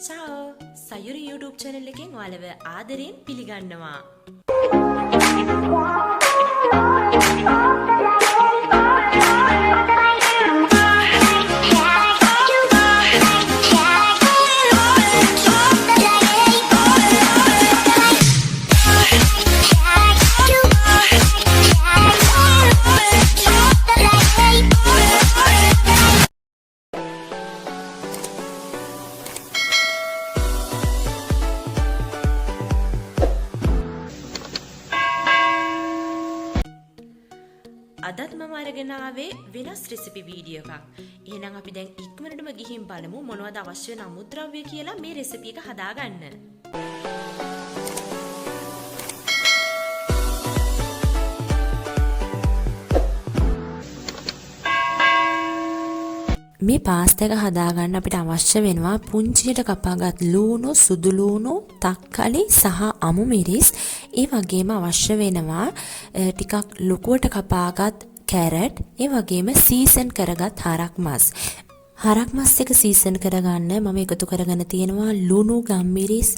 Ciao! Sayuri YouTube channel එකෙන් ඔයාලව ආදරයෙන් පිළිගන්නවා. අදත් මම අරගෙන ආවේ වෙනස් රෙසිපි වීඩියෝ එකක්. එහෙනම් අපි දැන් ඉක්මනටම ගිහින් බලමු මොනවද අවශ්‍ය වෙන අමුද්‍රව්‍ය කියලා මේ රෙසිපි එක හදාගන්න. මේ පාස්තා එක හදාගන්න අපිට අවශ්‍ය වෙනවා පුංචියට කපාගත් ලූණු, සුදු ලූණු, තක්කලි සහ අමු මිරිස්. ඒ වගේම අවශ්‍ය වෙනවා ටිකක් ලොකුවට කපාගත් කැරට්, ඒ වගේම සීසන් කරගත් හරක් මස්. හරක් මස් එක සීසන් කරගන්න මම එකතු කරගෙන තියෙනවා ලුණු, ගම්මිරිස්,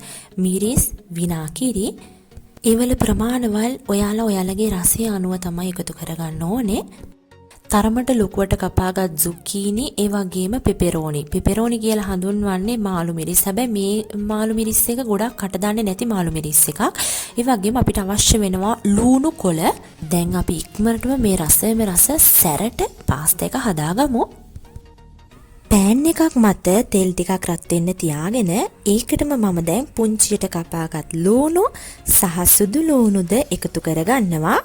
මිරිස්, විනාකිරි. ඒවල ප්‍රමාණවල් ඔයාලගේ රසය අනුව තමයි එකතු කරගන්න ඕනේ. තරමට ලොකුවට කපාගත් zucchini, ඒ වගේම pepperoni. pepperoni කියලා හඳුන්වන්නේ මාළු මිරිස්. හැබැයි මේ මාළු මිරිස් එක ගොඩක් කට දාන්නේ නැති මාළු මිරිස් එකක්. ඒ වගේම අපිට අවශ්‍ය වෙනවා ලූණු කොළ. දැන් අපි ඉක්මනටම මේ රස සැරට පාස්තා එක හදාගමු. පෑන් එකක් මත තෙල් ටිකක් රත් වෙන්න තියාගෙන ඒකටම මම දැන් පුංචියට කපාගත් ලූණු සහ සුදු ලූණුද එකතු කරගන්නවා.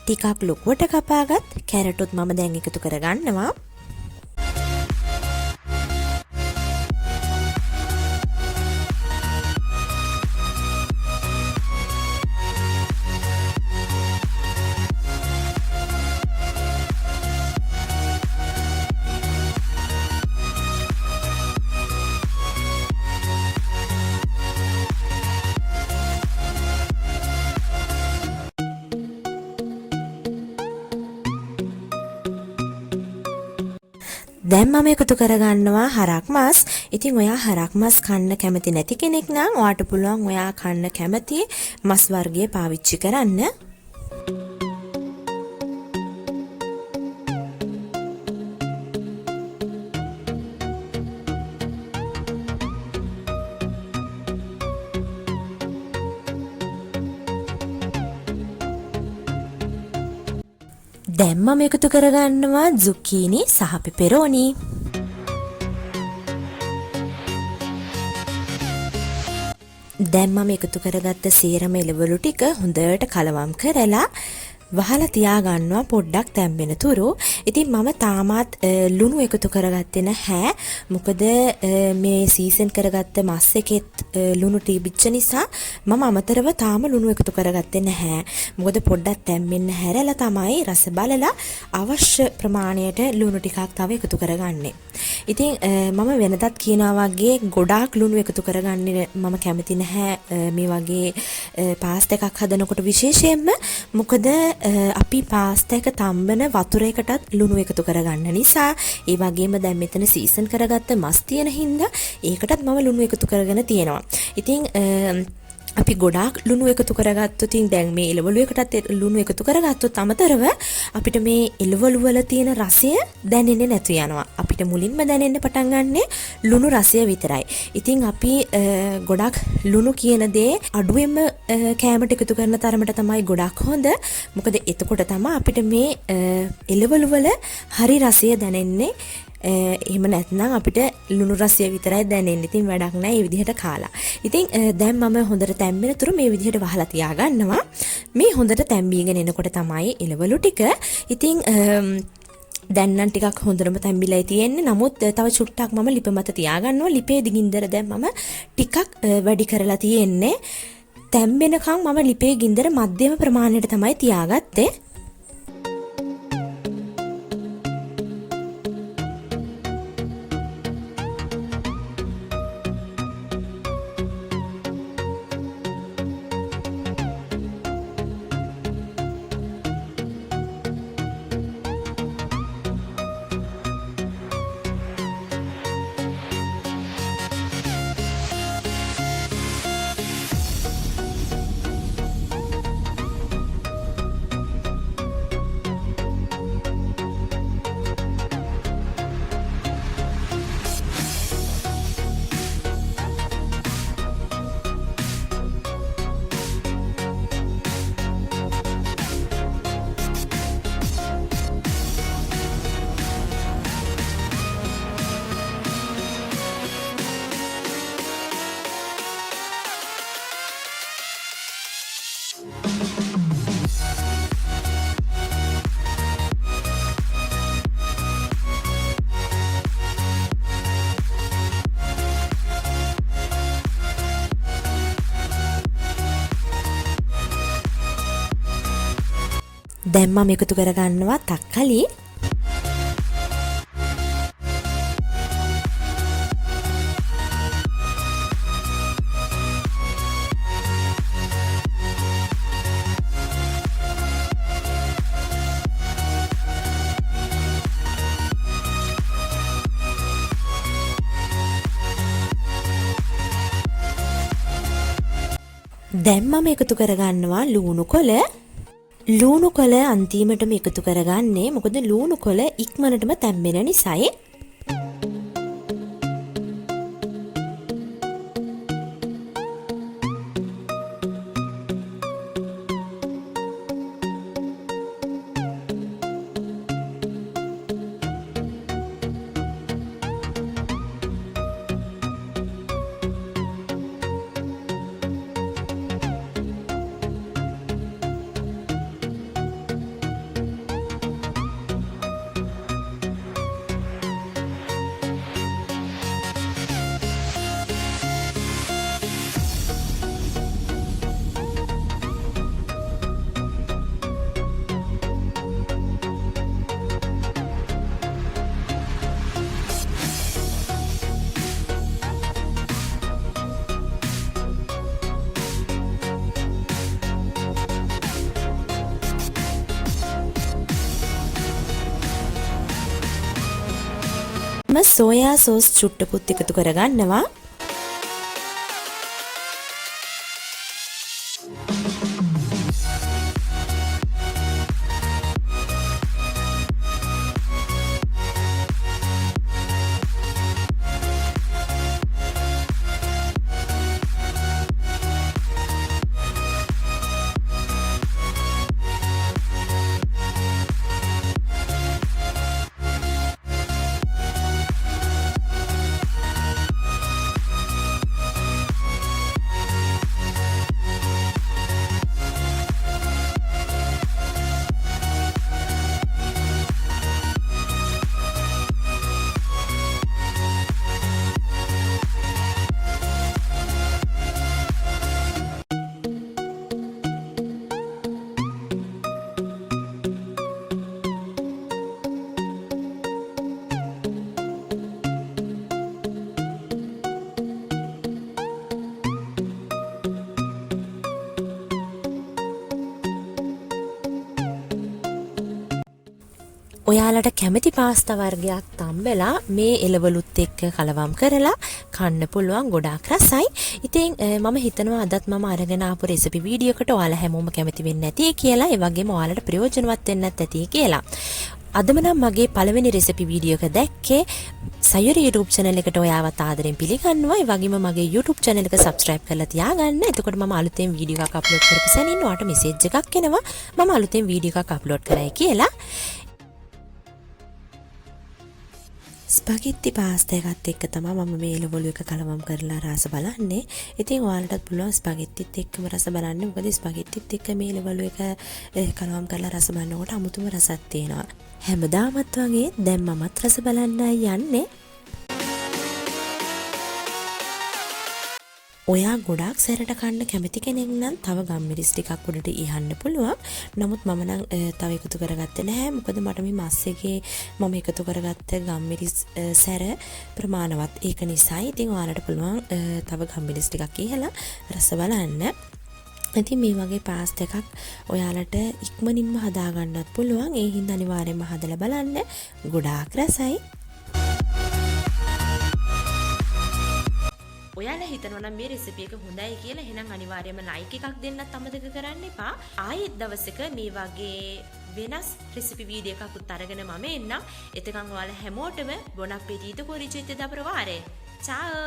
ටිකක් ලොකුවට කපාගත් කැරටුත් මම දැන් එකතු කරගන්නවා. දැන් මම එකතු කරගන්නවා හරක් මස්. ඉතින් ඔයා හරක් මස් කන්න කැමති නැති කෙනෙක් නම් ඔයාට පුළුවන් ඔයා කන්න කැමති මස් වර්ගය පාවිච්චි කරන්න. දැන් මම එකතු කරගන්නවා zucchini සහ pepperoni. දැන් මම එකතු කරගත්ත සේරම එළවලු ටික හොඳට කලවම් කරලා වහලා තියාගන්නවා පොඩ්ඩක් තැම්බෙන තුරු. ඉතින් මම තාමත් ලුණු එකතු කරගත්තේ නැහැ. මොකද මේ සීසන් කරගත්ත මස් එකෙත් ලුණු ටිබිච්ච නිසා මම අමතරව තාම ලුණු එකතු කරගත්තේ නැහැ. මොකද පොඩ්ඩක් තැම්බෙන්න හැරලා තමයි රස බලලා අවශ්‍ය ප්‍රමාණයට ලුණු ටිකක් තව එකතු කරගන්නේ. ඉතින් මම වෙනදත් කියනවා වගේ ගොඩාක් ලුණු එකතු කරගන්නේ මම කැමති නැහැ මේ වගේ පාස්තා එකක් හදනකොට විශේෂයෙන්ම. මොකද අපි පාස්තා එක තම්බන වතුර එකටත් ලුණු එකතු කරගන්න නිසා, ඒ වගේම දැන් මෙතන සීසන් කරගත්ත මස් තියෙන හින්දා ඒකටත් මම ලුණු එකතු කරගෙන තියෙනවා. ඉතින් අපි ගොඩාක් ලුණු එකතු කරගත්තොත් දැන් මේ එළවලු එකටත් ලුණු එකතු කරගත්තොත් අමතරව අපිට මේ එළවලු වල තියෙන රසය දැනෙන්නේ නැතු යනවා. අපිට මුලින්ම දැනෙන්න පටන් ගන්නෙ ලුණු රසය විතරයි. ඉතින් අපි ගොඩක් ලුණු කියන දේ අඩුවෙන්ම කෑමට එකතු කරන තරමට තමයි ගොඩක් හොඳ. මොකද එතකොට තමයි අපිට මේ එළවලු වල හරි රසය දැනෙන්නේ. එහෙම නැත්නම් අපිට ලුණු රසය විතරයි දැනෙන්නේ. ඉතින් වැඩක් නැහැ මේ විදිහට කාලා. ඉතින් දැන් මම හොඳට තැම්බෙනතුරු මේ විදිහට වහලා තියාගන්නවා. මේ හොඳට තැම්බීගෙන එනකොට තමයි එළවලු ටික. ඉතින් දැන් නම් ටිකක් හොඳටම තැම්බිලා තියෙන්නේ. නමුත් තව චුට්ටක් මම ලිප මත තියාගන්නවා. ලිපේ ගින්දර දැන් මම ටිකක් වැඩි කරලා තියෙන්නේ. තැම්බෙනකන් මම ලිපේ ගින්දර මධ්‍යම ප්‍රමාණයට තමයි තියාගත්තේ. දැන් මම එකතු කරගන්නවා තක්කලි. දැන් මම එකතු කරගන්නවා ලූණු කොළ. ලූණු කොළ අන්තිමටම එකතු කරගන්නේ මොකද ලූණු කොළ ඉක්මනටම තැම්බෙන නිසායි. සෝයා සෝස් චුට්ටකුත් එකතු කරගන්නවා. ඔයාලට කැමති පාස්තා වර්ගයක් තම්බලා මේ එළවලුත් එක්ක කලවම් කරලා කන්න පුළුවන්, ගොඩාක් රසයි. ඉතින් මම හිතනවා අදත් මම අරගෙන ආපු රෙසිපි වීඩියෝ එකට ඔයාලා හැමෝම කැමති වෙන්නේ නැති කියලා, ඒ වගේම ඔයාලට ප්‍රයෝජනවත් වෙන්නත් ඇති කියලා. අදම නම් මගේ පළවෙනි රෙසිපි වීඩියෝ එක දැක්කේ. සයුරි YouTube channel එකට ඔයාවත් ආදරෙන් පිළිගන්නවා. ඒ වගේම මගේ YouTube channel එක subscribe කරලා තියාගන්න. එතකොට මම අලුතෙන් වීඩියෝ එකක් අප්ලෝඩ් කරපු සැනින් ඔයාලට මෙසේජ් එකක් එනවා මම අලුතෙන් වීඩියෝ එකක් අප්ලෝඩ් කරයි කියලා. ස්පැගෙටි පාස්තා එකත් එක්ක තමයි මම මේ එළවලු එක කලවම් කරලා රස බලන්නේ. ඉතින් ඔයාලටත් පුළුවන් ස්පැගෙටිත් එක්කම රස බලන්න. මොකද ස්පැගෙටිත් එක්ක මේ එළවලු එක කලවම් කරලා රස බලනකොට අමුතුම රසක් තියෙනවා. හැමදාමත් වගේ දැන් මමත් රස බලන්නයි යන්නේ. ඔයා ගොඩාක් සැරට කන්න කැමති කෙනෙක් නම් තව ගම්මිරිස් ටිකක් උඩට ඉහන්න පුළුවන්. නමුත් මම නම් තව එකතු කරගත්තේ නැහැ. මොකද මට මේ මස් එකේ මම එකතු කරගත්ත ගම්මිරිස් සැර ප්‍රමාණවත්. ඒක නිසායි. ඉතින් ඔයාලට පුළුවන් තව ගම්මිරිස් ටිකක් ඉහලා රස බලන්න. ඉතින් මේ වගේ පාස්තා එකක් ඔයාලට ඉක්මනින්ම හදා ගන්නත් පුළුවන්. ඒ හින්දා අනිවාර්යයෙන්ම හදලා බලන්න. ගොඩාක් රසයි. ඔයාලා හිතනවා නම් මේ රෙසිපි එක හොඳයි කියලා එහෙනම් අනිවාර්යයෙන්ම ලයික් එකක් දෙන්නත් අමතක කරන්න එපා. ආයෙත් දවසක මේ වගේ වෙනස් රෙසිපි වීඩියෝ එකකුත් අරගෙන මම එන්නම්. එතකන් ඔයාලා හැමෝටම බොන අප්පෙටිට කොරිචෙත් දබරවාරේ. චාଓ